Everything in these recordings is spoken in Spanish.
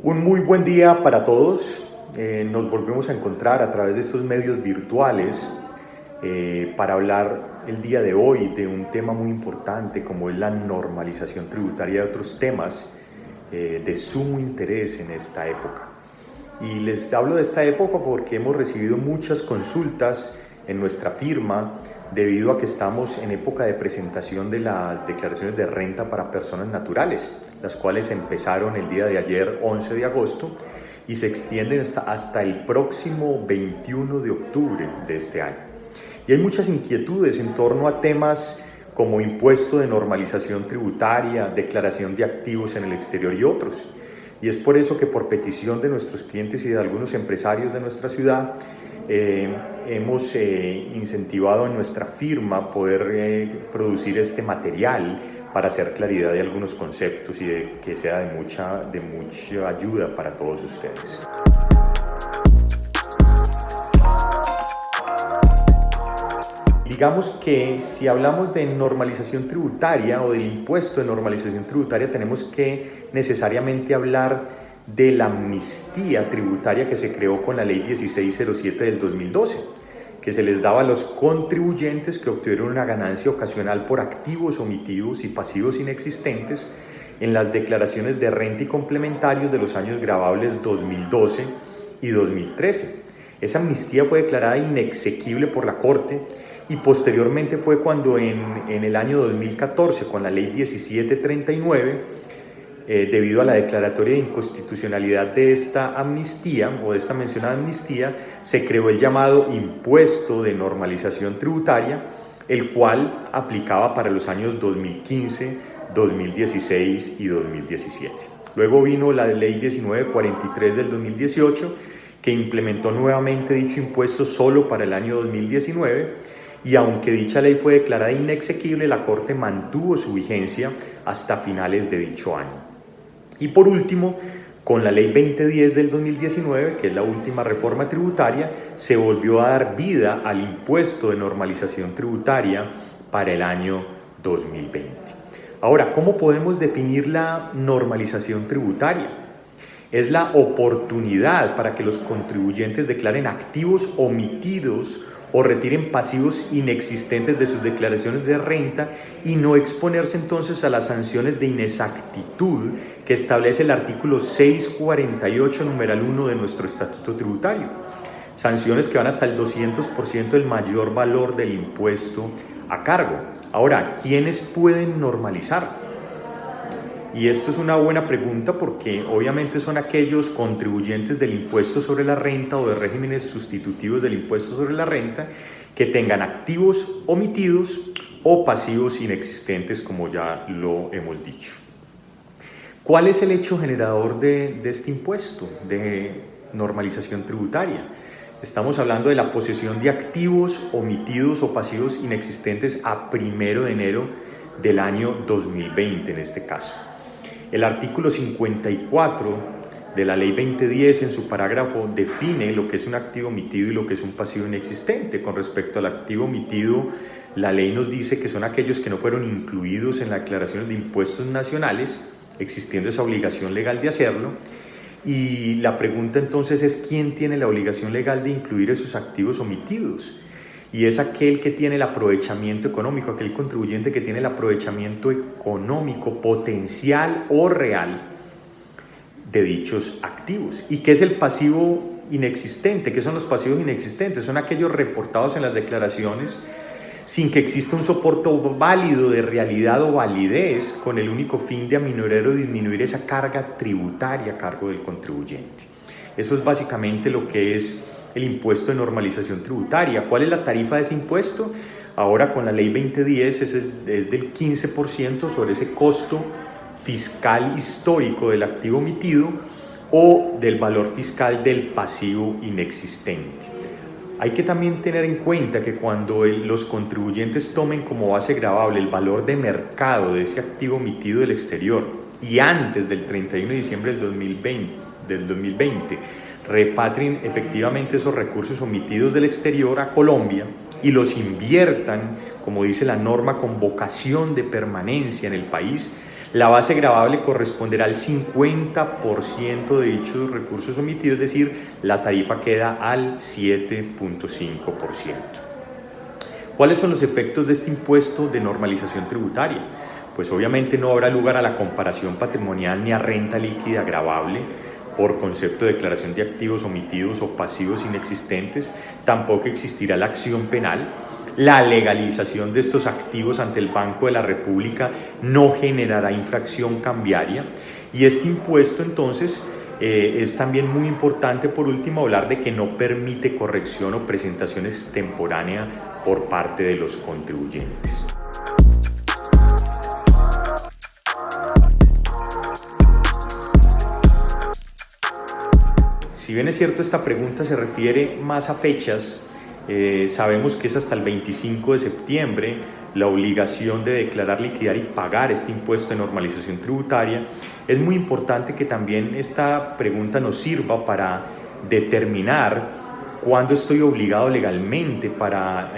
Un muy buen día para todos. Nos volvemos a encontrar a través de estos medios virtuales para hablar el día de hoy de un tema muy importante como es la normalización tributaria de otros temas de sumo interés en esta época. Y les hablo de esta época porque hemos recibido muchas consultas en nuestra firma debido a que estamos en época de presentación de las declaraciones de renta para personas naturales, las cuales empezaron el día de ayer, 11 de agosto, y se extienden hasta el próximo 21 de octubre de este año. Y hay muchas inquietudes en torno a temas como impuesto de normalización tributaria, declaración de activos en el exterior y otros. Y es por eso que por petición de nuestros clientes y de algunos empresarios de nuestra ciudad, hemos incentivado en nuestra firma poder producir este material para hacer claridad de algunos conceptos y que sea de mucha ayuda para todos ustedes. Digamos que si hablamos de normalización tributaria o del impuesto de normalización tributaria, tenemos que necesariamente hablar de la amnistía tributaria que se creó con la Ley 1607 del 2012, que se les daba a los contribuyentes que obtuvieron una ganancia ocasional por activos omitivos y pasivos inexistentes en las declaraciones de renta y complementarios de los años gravables 2012 y 2013. Esa amnistía fue declarada inexequible por la Corte y posteriormente fue cuando en el año 2014, con la Ley 1739, debido a la declaratoria de inconstitucionalidad de esta amnistía o de esta mencionada amnistía, se creó el llamado impuesto de normalización tributaria, el cual aplicaba para los años 2015, 2016 y 2017. Luego vino la Ley 1943 del 2018, que implementó nuevamente dicho impuesto solo para el año 2019, y aunque dicha ley fue declarada inexequible, la Corte mantuvo su vigencia hasta finales de dicho año. Y por último, con la Ley 2010 del 2019, que es la última reforma tributaria, se volvió a dar vida al impuesto de normalización tributaria para el año 2020. Ahora, ¿cómo podemos definir la normalización tributaria? Es la oportunidad para que los contribuyentes declaren activos omitidos o retiren pasivos inexistentes de sus declaraciones de renta y no exponerse entonces a las sanciones de inexactitud que establece el artículo 648, numeral 1 de nuestro Estatuto Tributario. Sanciones que van hasta el 200% del mayor valor del impuesto a cargo. Ahora, ¿quiénes pueden normalizar? Y esto es una buena pregunta porque obviamente son aquellos contribuyentes del impuesto sobre la renta o de regímenes sustitutivos del impuesto sobre la renta que tengan activos omitidos o pasivos inexistentes, como ya lo hemos dicho. ¿Cuál es el hecho generador de este impuesto de normalización tributaria? Estamos hablando de la posesión de activos omitidos o pasivos inexistentes a 1 de enero del año 2020 en este caso. El artículo 54 de la Ley 2010 en su parágrafo define lo que es un activo omitido y lo que es un pasivo inexistente. Con respecto al activo omitido, la ley nos dice que son aquellos que no fueron incluidos en las declaraciones de impuestos nacionales, existiendo esa obligación legal de hacerlo. Y la pregunta entonces es, ¿quién tiene la obligación legal de incluir esos activos omitidos? Y es aquel que tiene el aprovechamiento económico, aquel contribuyente que tiene el aprovechamiento económico potencial o real de dichos activos. ¿Y qué es el pasivo inexistente? ¿Qué son los pasivos inexistentes? Son aquellos reportados en las declaraciones sin que exista un soporte válido de realidad o validez, con el único fin de aminorar o disminuir esa carga tributaria a cargo del contribuyente. Eso es básicamente lo que es el impuesto de normalización tributaria. ¿Cuál es la tarifa de ese impuesto? Ahora con la Ley 2010 es del 15% sobre ese costo fiscal histórico del activo omitido o del valor fiscal del pasivo inexistente. Hay que también tener en cuenta que cuando los contribuyentes tomen como base gravable el valor de mercado de ese activo omitido del exterior y antes del 31 de diciembre del 2020 repatrien efectivamente esos recursos omitidos del exterior a Colombia y los inviertan, como dice la norma, con vocación de permanencia en el país, la base gravable corresponderá al 50% de dichos recursos omitidos, es decir, la tarifa queda al 7.5%. ¿Cuáles son los efectos de este impuesto de normalización tributaria? Pues obviamente no habrá lugar a la comparación patrimonial ni a renta líquida gravable por concepto de declaración de activos omitidos o pasivos inexistentes, tampoco existirá la acción penal. La legalización de estos activos ante el Banco de la República no generará infracción cambiaria, y este impuesto entonces es también muy importante, por último, hablar de que no permite corrección o presentación extemporánea por parte de los contribuyentes. Si bien es cierto, esta pregunta se refiere más a fechas, sabemos que es hasta el 25 de septiembre la obligación de declarar, liquidar y pagar este impuesto de normalización tributaria. Es muy importante que también esta pregunta nos sirva para determinar cuándo estoy obligado legalmente para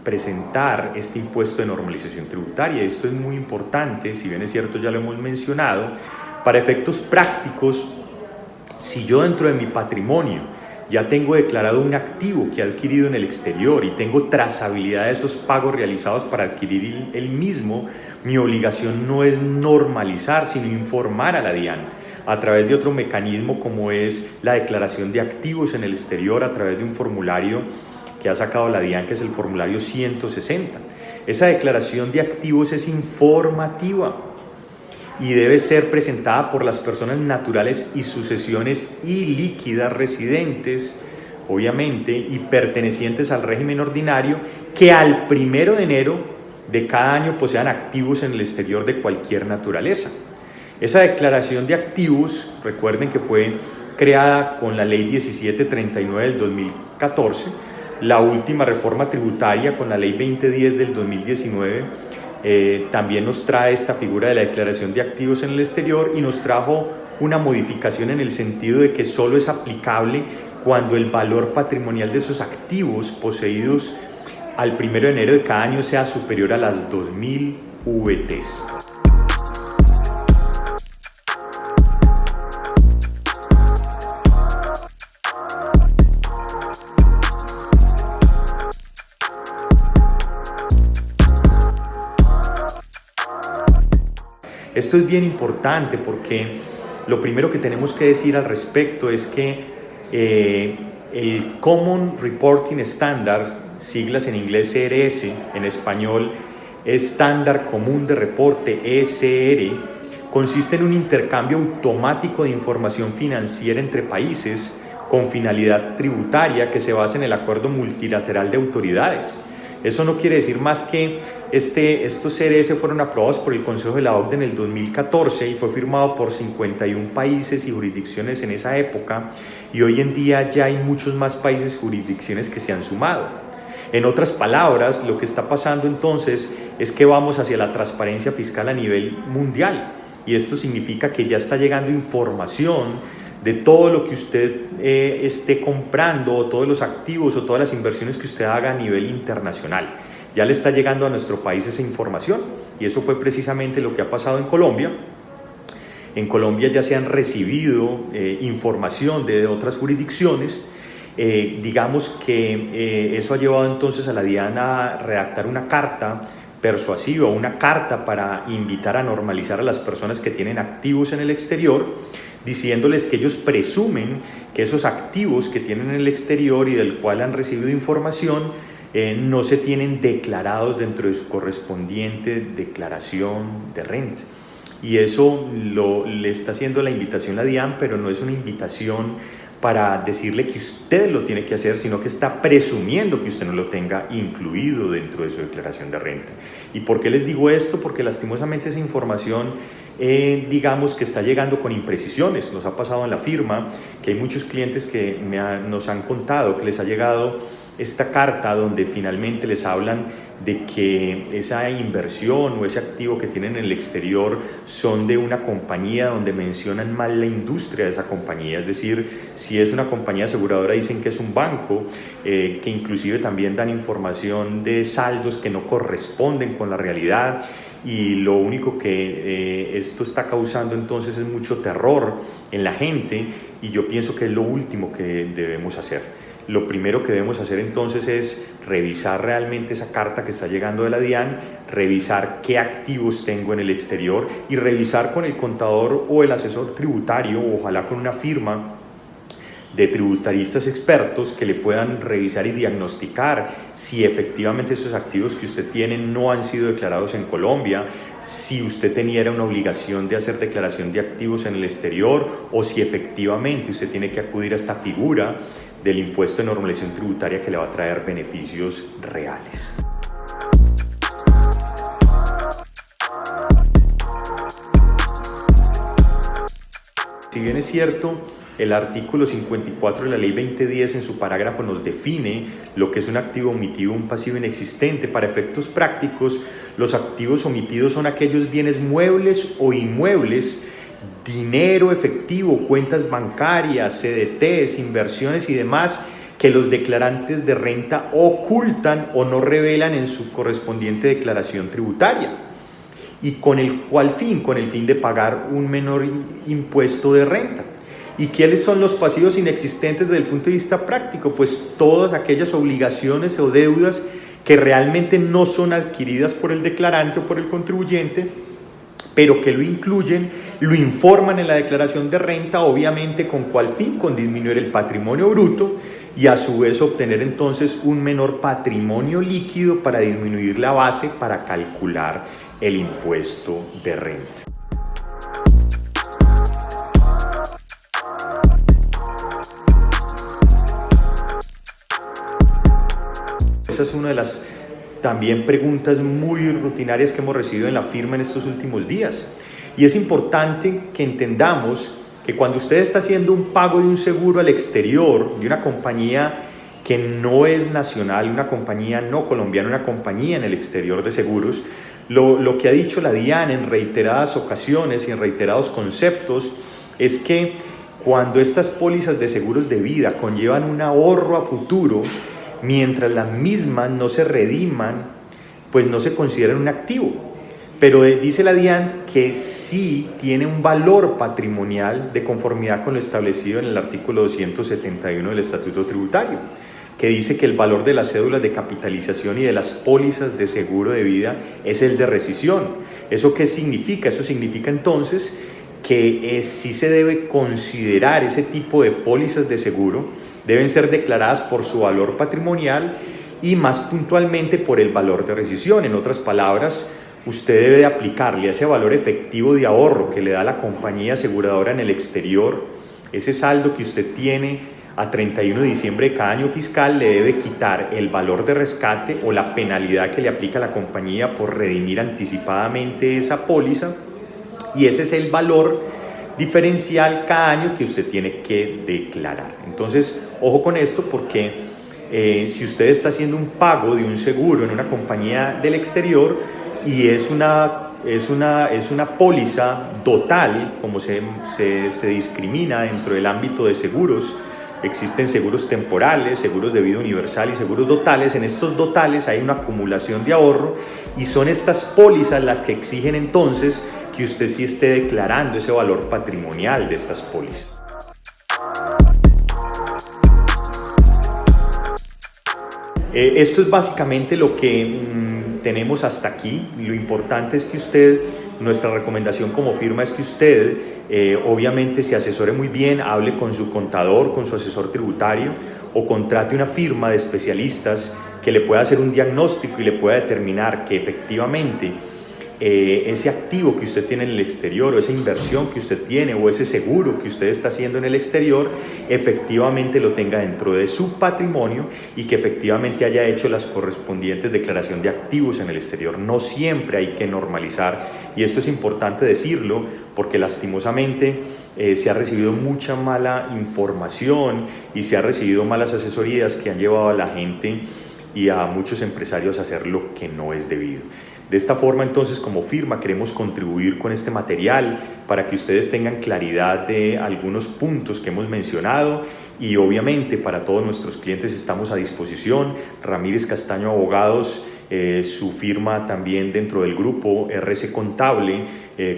presentar este impuesto de normalización tributaria. Esto es muy importante, si bien es cierto, ya lo hemos mencionado. Para efectos prácticos, si yo dentro de mi patrimonio ya tengo declarado un activo que he adquirido en el exterior y tengo trazabilidad de esos pagos realizados para adquirir el mismo, mi obligación no es normalizar, sino informar a la DIAN a través de otro mecanismo como es la declaración de activos en el exterior, a través de un formulario que ha sacado la DIAN, que es el formulario 160. Esa declaración de activos es informativa y debe ser presentada por las personas naturales y sucesiones ilíquidas residentes, obviamente, y pertenecientes al régimen ordinario, que al 1 de enero de cada año posean activos en el exterior de cualquier naturaleza. Esa declaración de activos, recuerden que fue creada con la Ley 1739 del 2014, la última reforma tributaria con la Ley 2010 del 2019, también nos trae esta figura de la declaración de activos en el exterior, y nos trajo una modificación en el sentido de que solo es aplicable cuando el valor patrimonial de esos activos poseídos al 1 de enero de cada año sea superior a las 2.000 VTs. Esto es bien importante porque lo primero que tenemos que decir al respecto es que el Common Reporting Standard, siglas en inglés CRS, en español Estándar Común de Reporte, ECR, consiste en un intercambio automático de información financiera entre países con finalidad tributaria que se basa en el acuerdo multilateral de autoridades. Eso no quiere decir más que estos CRS fueron aprobados por el Consejo de la OCDE en el 2014 y fue firmado por 51 países y jurisdicciones en esa época, y hoy en día ya hay muchos más países y jurisdicciones que se han sumado. En otras palabras, lo que está pasando entonces es que vamos hacia la transparencia fiscal a nivel mundial, y esto significa que ya está llegando información de todo lo que usted esté comprando, o todos los activos o todas las inversiones que usted haga a nivel internacional. Ya le está llegando a nuestro país esa información, y eso fue precisamente lo que ha pasado en Colombia. En Colombia ya se han recibido información de otras jurisdicciones. Digamos que eso ha llevado entonces a la DIAN a redactar una carta persuasiva, una carta para invitar a normalizar a las personas que tienen activos en el exterior, diciéndoles que ellos presumen que esos activos que tienen en el exterior y del cual han recibido información no se tienen declarados dentro de su correspondiente declaración de renta. Y eso le está haciendo la invitación a la DIAN, pero no es una invitación para decirle que usted lo tiene que hacer, sino que está presumiendo que usted no lo tenga incluido dentro de su declaración de renta. ¿Y por qué les digo esto? Porque lastimosamente esa información digamos que está llegando con imprecisiones. Nos ha pasado en la firma que hay muchos clientes que nos han contado que les ha llegado esta carta donde finalmente les hablan de que esa inversión o ese activo que tienen en el exterior son de una compañía donde mencionan mal la industria de esa compañía, es decir, si es una compañía aseguradora dicen que es un banco, que inclusive también dan información de saldos que no corresponden con la realidad, y lo único que esto está causando entonces es mucho terror en la gente, y yo pienso que es lo último que debemos hacer. Lo primero que debemos hacer entonces es revisar realmente esa carta que está llegando de la DIAN, revisar qué activos tengo en el exterior y revisar con el contador o el asesor tributario, ojalá con una firma de tributaristas expertos que le puedan revisar y diagnosticar si efectivamente esos activos que usted tiene no han sido declarados en Colombia, si usted tenía una obligación de hacer declaración de activos en el exterior o si efectivamente usted tiene que acudir a esta figura del impuesto de normalización tributaria que le va a traer beneficios reales. Si bien es cierto, el artículo 54 de la Ley 2010 en su parágrafo nos define lo que es un activo omitido, un pasivo inexistente. Para efectos prácticos, los activos omitidos son aquellos bienes muebles o inmuebles, dinero efectivo, cuentas bancarias, CDTs, inversiones y demás que los declarantes de renta ocultan o no revelan en su correspondiente declaración tributaria. ¿Y con el cual fin? Con el fin de pagar un menor impuesto de renta. ¿Y cuáles son los pasivos inexistentes desde el punto de vista práctico? Pues todas aquellas obligaciones o deudas que realmente no son adquiridas por el declarante o por el contribuyente, pero que lo incluyen, lo informan en la declaración de renta, obviamente con cuál fin, con disminuir el patrimonio bruto y a su vez obtener entonces un menor patrimonio líquido para disminuir la base para calcular el impuesto de renta. Esa es una de las también preguntas muy rutinarias que hemos recibido en la firma en estos últimos días. Y es importante que entendamos que cuando usted está haciendo un pago de un seguro al exterior, de una compañía que no es nacional, una compañía no colombiana, una compañía en el exterior de seguros, lo que ha dicho la DIAN en reiteradas ocasiones y en reiterados conceptos es que cuando estas pólizas de seguros de vida conllevan un ahorro a futuro, mientras las mismas no se rediman, pues no se consideran un activo. Pero dice la DIAN que sí tiene un valor patrimonial de conformidad con lo establecido en el artículo 271 del Estatuto Tributario, que dice que el valor de las cédulas de capitalización y de las pólizas de seguro de vida es el de rescisión. ¿Eso qué significa? Eso significa entonces que sí se debe considerar ese tipo de pólizas de seguro, deben ser declaradas por su valor patrimonial y más puntualmente por el valor de rescisión. En otras palabras, usted debe de aplicarle a ese valor efectivo de ahorro que le da la compañía aseguradora en el exterior, ese saldo que usted tiene a 31 de diciembre de cada año fiscal, le debe quitar el valor de rescate o la penalidad que le aplica la compañía por redimir anticipadamente esa póliza, y ese es el valor diferencial cada año que usted tiene que declarar. Entonces, ojo con esto, porque si usted está haciendo un pago de un seguro en una compañía del exterior y es una póliza total, como se discrimina dentro del ámbito de seguros, existen seguros temporales, seguros de vida universal y seguros dotales. En estos dotales hay una acumulación de ahorro y son estas pólizas las que exigen entonces que usted sí esté declarando ese valor patrimonial de estas pólizas. Esto es básicamente lo que tenemos hasta aquí. Lo importante es que usted, nuestra recomendación como firma es que usted obviamente se asesore muy bien, hable con su contador, con su asesor tributario o contrate una firma de especialistas que le pueda hacer un diagnóstico y le pueda determinar que efectivamente ese activo que usted tiene en el exterior, o esa inversión que usted tiene, o ese seguro que usted está haciendo en el exterior, efectivamente lo tenga dentro de su patrimonio y que efectivamente haya hecho las correspondientes declaración de activos en el exterior. No siempre hay que normalizar, y esto es importante decirlo porque lastimosamente se ha recibido mucha mala información y se ha recibido malas asesorías que han llevado a la gente y a muchos empresarios a hacer lo que no es debido. De esta forma, entonces, como firma queremos contribuir con este material para que ustedes tengan claridad de algunos puntos que hemos mencionado, y obviamente para todos nuestros clientes estamos a disposición. Ramírez Castaño Abogados, su firma también dentro del grupo RC Contable,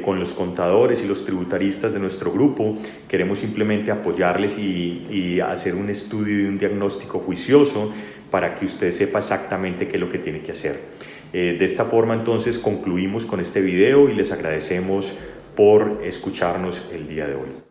con los contadores y los tributaristas de nuestro grupo, queremos simplemente apoyarles y hacer un estudio y un diagnóstico juicioso para que usted sepa exactamente qué es lo que tiene que hacer. De esta forma entonces concluimos con este video y les agradecemos por escucharnos el día de hoy.